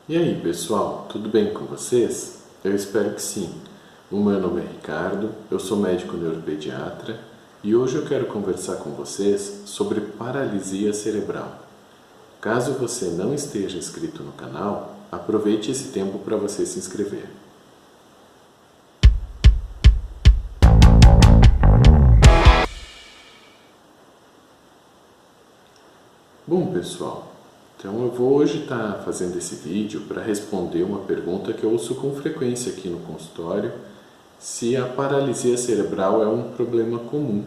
E aí, pessoal, tudo bem com vocês? Eu espero que sim. O meu nome é Ricardo, eu sou médico neuropediatra e hoje eu quero conversar com vocês sobre paralisia cerebral. Caso você não esteja inscrito no canal, aproveite esse tempo para você se inscrever. Bom, pessoal, então eu vou hoje estar fazendo esse vídeo para responder uma pergunta que eu ouço com frequência aqui no consultório, se a paralisia cerebral é um problema comum.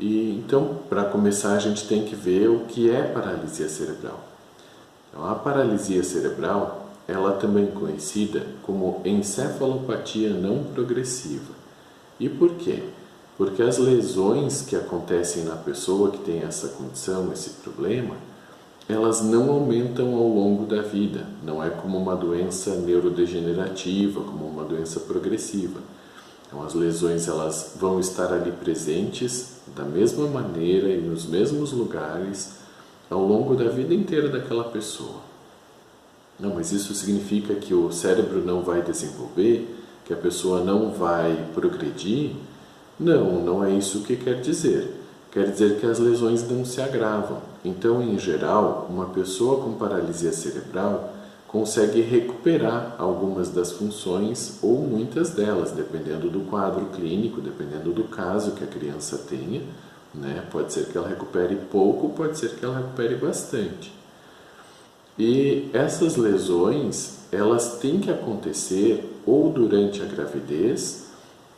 E então, para começar, a gente tem que ver o que é paralisia cerebral. Então, a paralisia cerebral, ela também é conhecida como encefalopatia não progressiva. E por quê? Porque as lesões que acontecem na pessoa que tem essa condição, esse problema, elas não aumentam ao longo da vida. Não é como uma doença neurodegenerativa, como uma doença progressiva. Então, as lesões elas vão estar ali presentes da mesma maneira e nos mesmos lugares ao longo da vida inteira daquela pessoa. Não, mas isso significa que o cérebro não vai desenvolver, que a pessoa não vai progredir? Não, não é isso que quer dizer. Quer dizer que as lesões não se agravam. Então, em geral, uma pessoa com paralisia cerebral consegue recuperar algumas das funções ou muitas delas, dependendo do quadro clínico, dependendo do caso que a criança tenha, né? Pode ser que ela recupere pouco, pode ser que ela recupere bastante. E essas lesões, elas têm que acontecer ou durante a gravidez,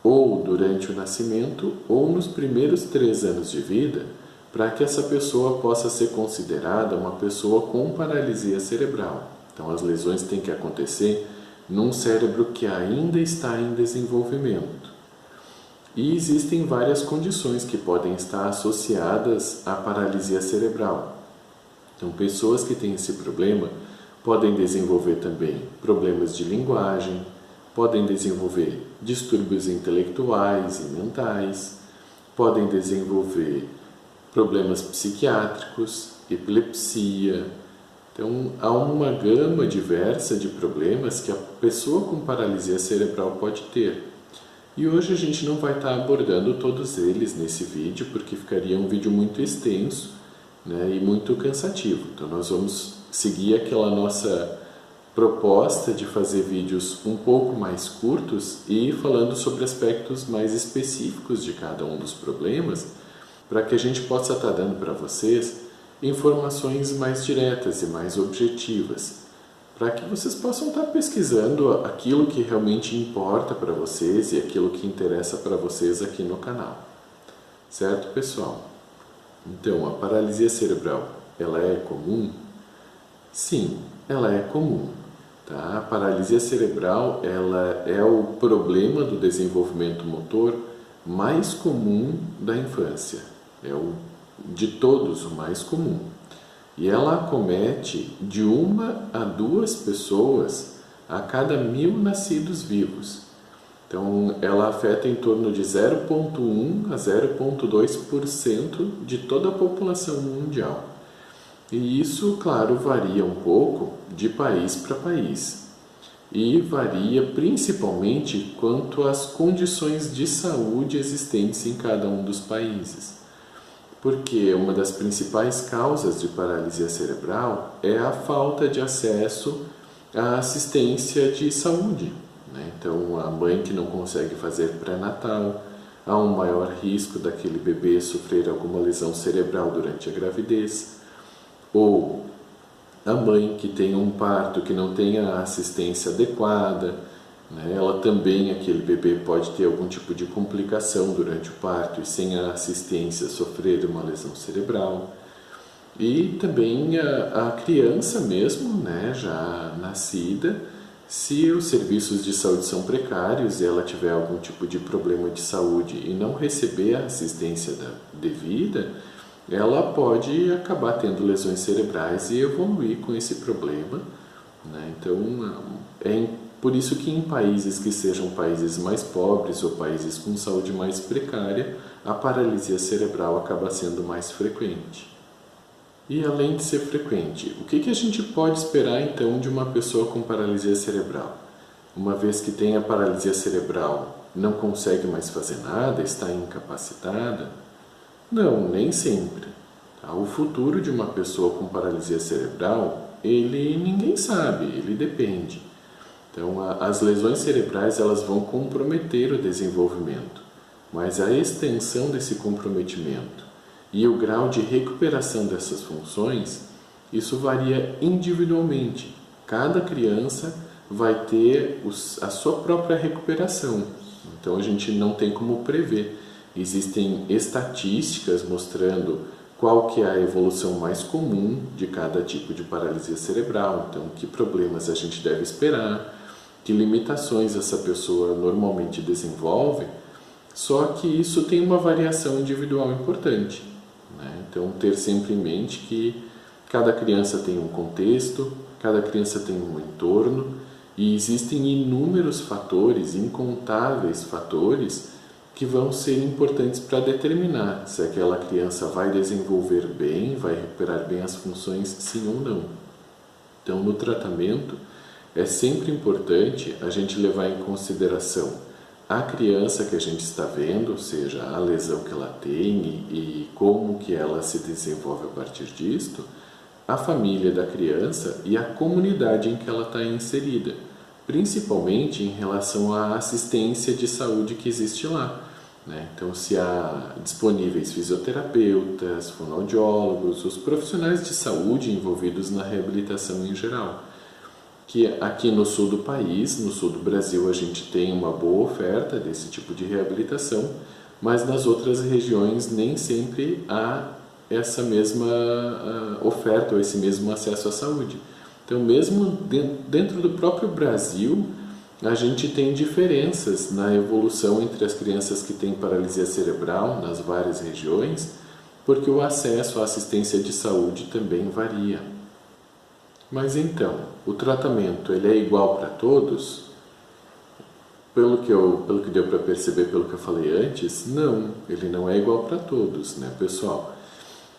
ou durante o nascimento, ou nos primeiros 3 anos de vida, para que essa pessoa possa ser considerada uma pessoa com paralisia cerebral. Então, as lesões têm que acontecer num cérebro que ainda está em desenvolvimento. E existem várias condições que podem estar associadas à paralisia cerebral. Então, pessoas que têm esse problema podem desenvolver também problemas de linguagem, podem desenvolver distúrbios intelectuais e mentais, podem desenvolver problemas psiquiátricos, epilepsia. Então, há uma gama diversa de problemas que a pessoa com paralisia cerebral pode ter. E hoje a gente não vai estar abordando todos eles nesse vídeo, porque ficaria um vídeo muito extenso, né, e muito cansativo. Então, nós vamos seguir aquela nossa proposta de fazer vídeos um pouco mais curtos e falando sobre aspectos mais específicos de cada um dos problemas, para que a gente possa estar dando para vocês informações mais diretas e mais objetivas, para que vocês possam estar pesquisando aquilo que realmente importa para vocês e aquilo que interessa para vocês aqui no canal. Certo, pessoal? Então, a paralisia cerebral, ela é comum? Sim, ela é comum. Tá? A paralisia cerebral, ela é o problema do desenvolvimento motor mais comum da infância. É de todos o mais comum. E ela acomete de 1 a 2 pessoas a cada 1000 nascidos vivos. Então, ela afeta em torno de 0,1 a 0,2% de toda a população mundial. E isso, claro, varia um pouco de país para país. E varia principalmente quanto às condições de saúde existentes em cada um dos países. Porque uma das principais causas de paralisia cerebral é a falta de acesso à assistência de saúde, né? Então, a mãe que não consegue fazer pré-natal, há um maior risco daquele bebê sofrer alguma lesão cerebral durante a gravidez, ou a mãe que tem um parto que não tem a assistência adequada, né? Ela também, aquele bebê pode ter algum tipo de complicação durante o parto e sem a assistência sofrer uma lesão cerebral. E também a criança mesmo, né, já nascida, se os serviços de saúde são precários e ela tiver algum tipo de problema de saúde e não receber a assistência devida, ela pode acabar tendo lesões cerebrais e evoluir com esse problema, né? Então, é por isso que em países que sejam países mais pobres ou países com saúde mais precária, a paralisia cerebral acaba sendo mais frequente. E além de ser frequente, o que a gente pode esperar então de uma pessoa com paralisia cerebral? Uma vez que tem a paralisia cerebral, não consegue mais fazer nada, está incapacitada? Não, nem sempre. Tá? O futuro de uma pessoa com paralisia cerebral, ninguém sabe, ele depende. Então, as lesões cerebrais elas vão comprometer o desenvolvimento, mas a extensão desse comprometimento e o grau de recuperação dessas funções, isso varia individualmente. Cada criança vai ter a sua própria recuperação. Então a gente não tem como prever. Existem estatísticas mostrando qual que é a evolução mais comum de cada tipo de paralisia cerebral. Então, que problemas a gente deve esperar, que limitações essa pessoa normalmente desenvolve, só que isso tem uma variação individual importante. Então, ter sempre em mente que cada criança tem um contexto, cada criança tem um entorno e existem inúmeros fatores, incontáveis fatores que vão ser importantes para determinar se aquela criança vai desenvolver bem, vai recuperar bem as funções, sim ou não. Então, no tratamento, é sempre importante a gente levar em consideração a criança que a gente está vendo, ou seja, a lesão que ela tem e como que ela se desenvolve a partir disto, a família da criança e a comunidade em que ela está inserida, principalmente em relação à assistência de saúde que existe lá. Então, se há disponíveis fisioterapeutas, fonoaudiólogos, os profissionais de saúde envolvidos na reabilitação em geral. Que aqui no sul do país, no sul do Brasil, a gente tem uma boa oferta desse tipo de reabilitação, mas nas outras regiões nem sempre há essa mesma oferta ou esse mesmo acesso à saúde. Então, mesmo dentro do próprio Brasil, a gente tem diferenças na evolução entre as crianças que têm paralisia cerebral nas várias regiões, porque o acesso à assistência de saúde também varia. Mas então, o tratamento ele é igual para todos? Pelo que deu para perceber, pelo que eu falei antes, não, ele não é igual para todos, né, pessoal?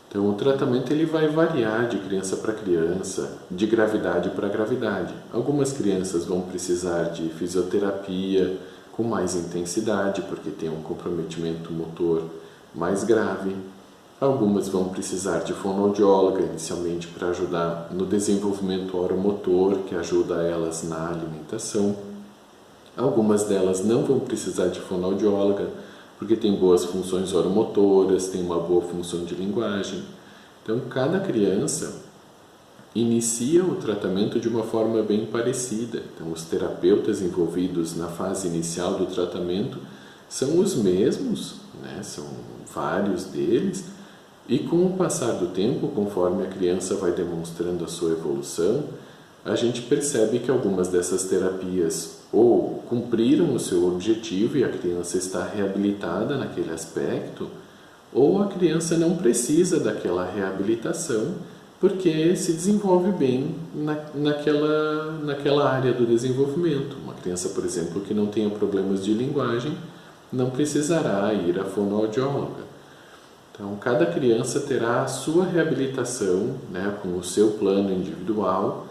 Então, o tratamento ele vai variar de criança para criança, de gravidade para gravidade. Algumas crianças vão precisar de fisioterapia com mais intensidade, porque tem um comprometimento motor mais grave. Algumas vão precisar de fonoaudióloga inicialmente para ajudar no desenvolvimento oromotor, que ajuda elas na alimentação. Algumas delas não vão precisar de fonoaudióloga, porque tem boas funções oromotoras, tem uma boa função de linguagem. Então, cada criança inicia o tratamento de uma forma bem parecida. Então, os terapeutas envolvidos na fase inicial do tratamento são os mesmos, são vários deles, e com o passar do tempo, conforme a criança vai demonstrando a sua evolução, a gente percebe que algumas dessas terapias ou cumpriram o seu objetivo e a criança está reabilitada naquele aspecto, ou a criança não precisa daquela reabilitação porque se desenvolve bem naquela área do desenvolvimento. Uma criança, por exemplo, que não tenha problemas de linguagem, não precisará ir à fonoaudióloga. Então, cada criança terá a sua reabilitação, com o seu plano individual,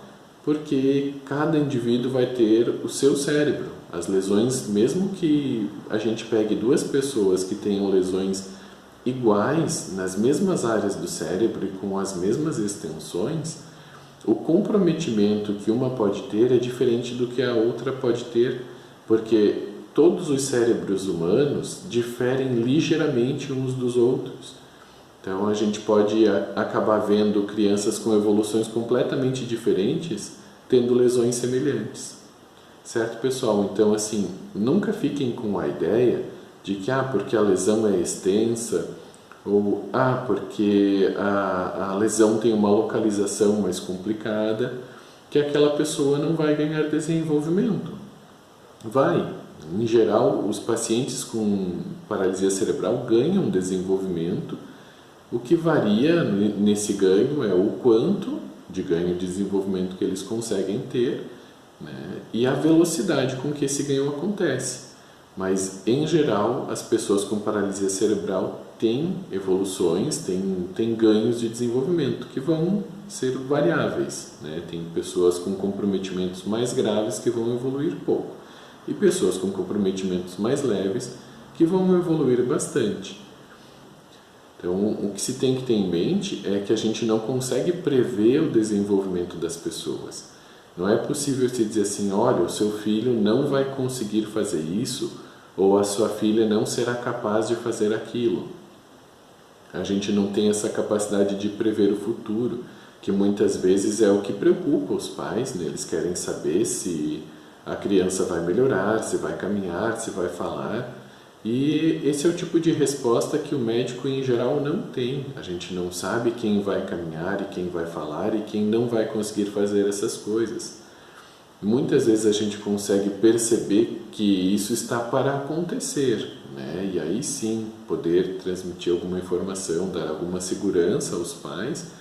porque cada indivíduo vai ter o seu cérebro. As lesões, mesmo que a gente pegue duas pessoas que tenham lesões iguais nas mesmas áreas do cérebro e com as mesmas extensões, o comprometimento que uma pode ter é diferente do que a outra pode ter, porque todos os cérebros humanos diferem ligeiramente uns dos outros. Então a gente pode acabar vendo crianças com evoluções completamente diferentes tendo lesões semelhantes. Certo, pessoal? Então, assim, nunca fiquem com a ideia de que, porque a lesão é extensa, ou, porque a lesão tem uma localização mais complicada, que aquela pessoa não vai ganhar desenvolvimento. Vai. Em geral, os pacientes com paralisia cerebral ganham desenvolvimento. O que varia nesse ganho é o quanto de ganho de desenvolvimento que eles conseguem ter, e a velocidade com que esse ganho acontece. Mas, em geral, as pessoas com paralisia cerebral tem evoluções, tem ganhos de desenvolvimento que vão ser variáveis, né? Tem pessoas com comprometimentos mais graves que vão evoluir pouco e pessoas com comprometimentos mais leves que vão evoluir bastante. Então, o que se tem que ter em mente é que a gente não consegue prever o desenvolvimento das pessoas. Não é possível se dizer assim, olha, o seu filho não vai conseguir fazer isso ou a sua filha não será capaz de fazer aquilo. A gente não tem essa capacidade de prever o futuro, que muitas vezes é o que preocupa os pais, né? Eles querem saber se a criança vai melhorar, se vai caminhar, se vai falar. E esse é o tipo de resposta que o médico em geral não tem. A gente não sabe quem vai caminhar e quem vai falar e quem não vai conseguir fazer essas coisas. Muitas vezes a gente consegue perceber que isso está para acontecer, né? E aí sim poder transmitir alguma informação, dar alguma segurança aos pais,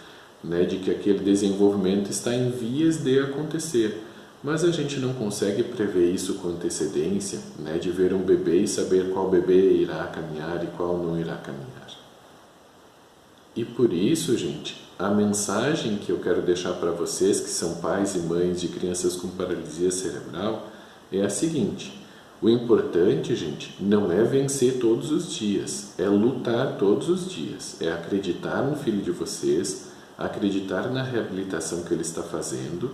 né, de que aquele desenvolvimento está em vias de acontecer. Mas a gente não consegue prever isso com antecedência, né, de ver um bebê e saber qual bebê irá caminhar e qual não irá caminhar. E por isso, gente, a mensagem que eu quero deixar para vocês, que são pais e mães de crianças com paralisia cerebral, é a seguinte: o importante, gente, não é vencer todos os dias, é lutar todos os dias, é acreditar no filho de vocês, acreditar na reabilitação que ele está fazendo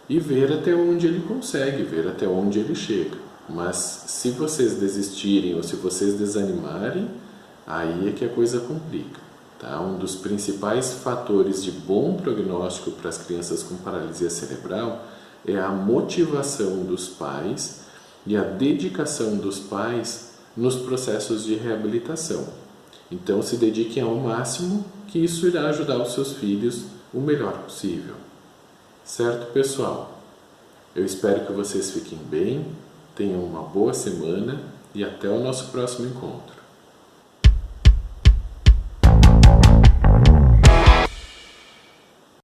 e ver até onde ele consegue, ver até onde ele chega. Mas se vocês desistirem ou se vocês desanimarem, aí é que a coisa complica. Tá? Um dos principais fatores de bom prognóstico para as crianças com paralisia cerebral é a motivação dos pais e a dedicação dos pais nos processos de reabilitação. Então se dediquem ao máximo, que isso irá ajudar os seus filhos o melhor possível. Certo, pessoal? Eu espero que vocês fiquem bem, tenham uma boa semana e até o nosso próximo encontro.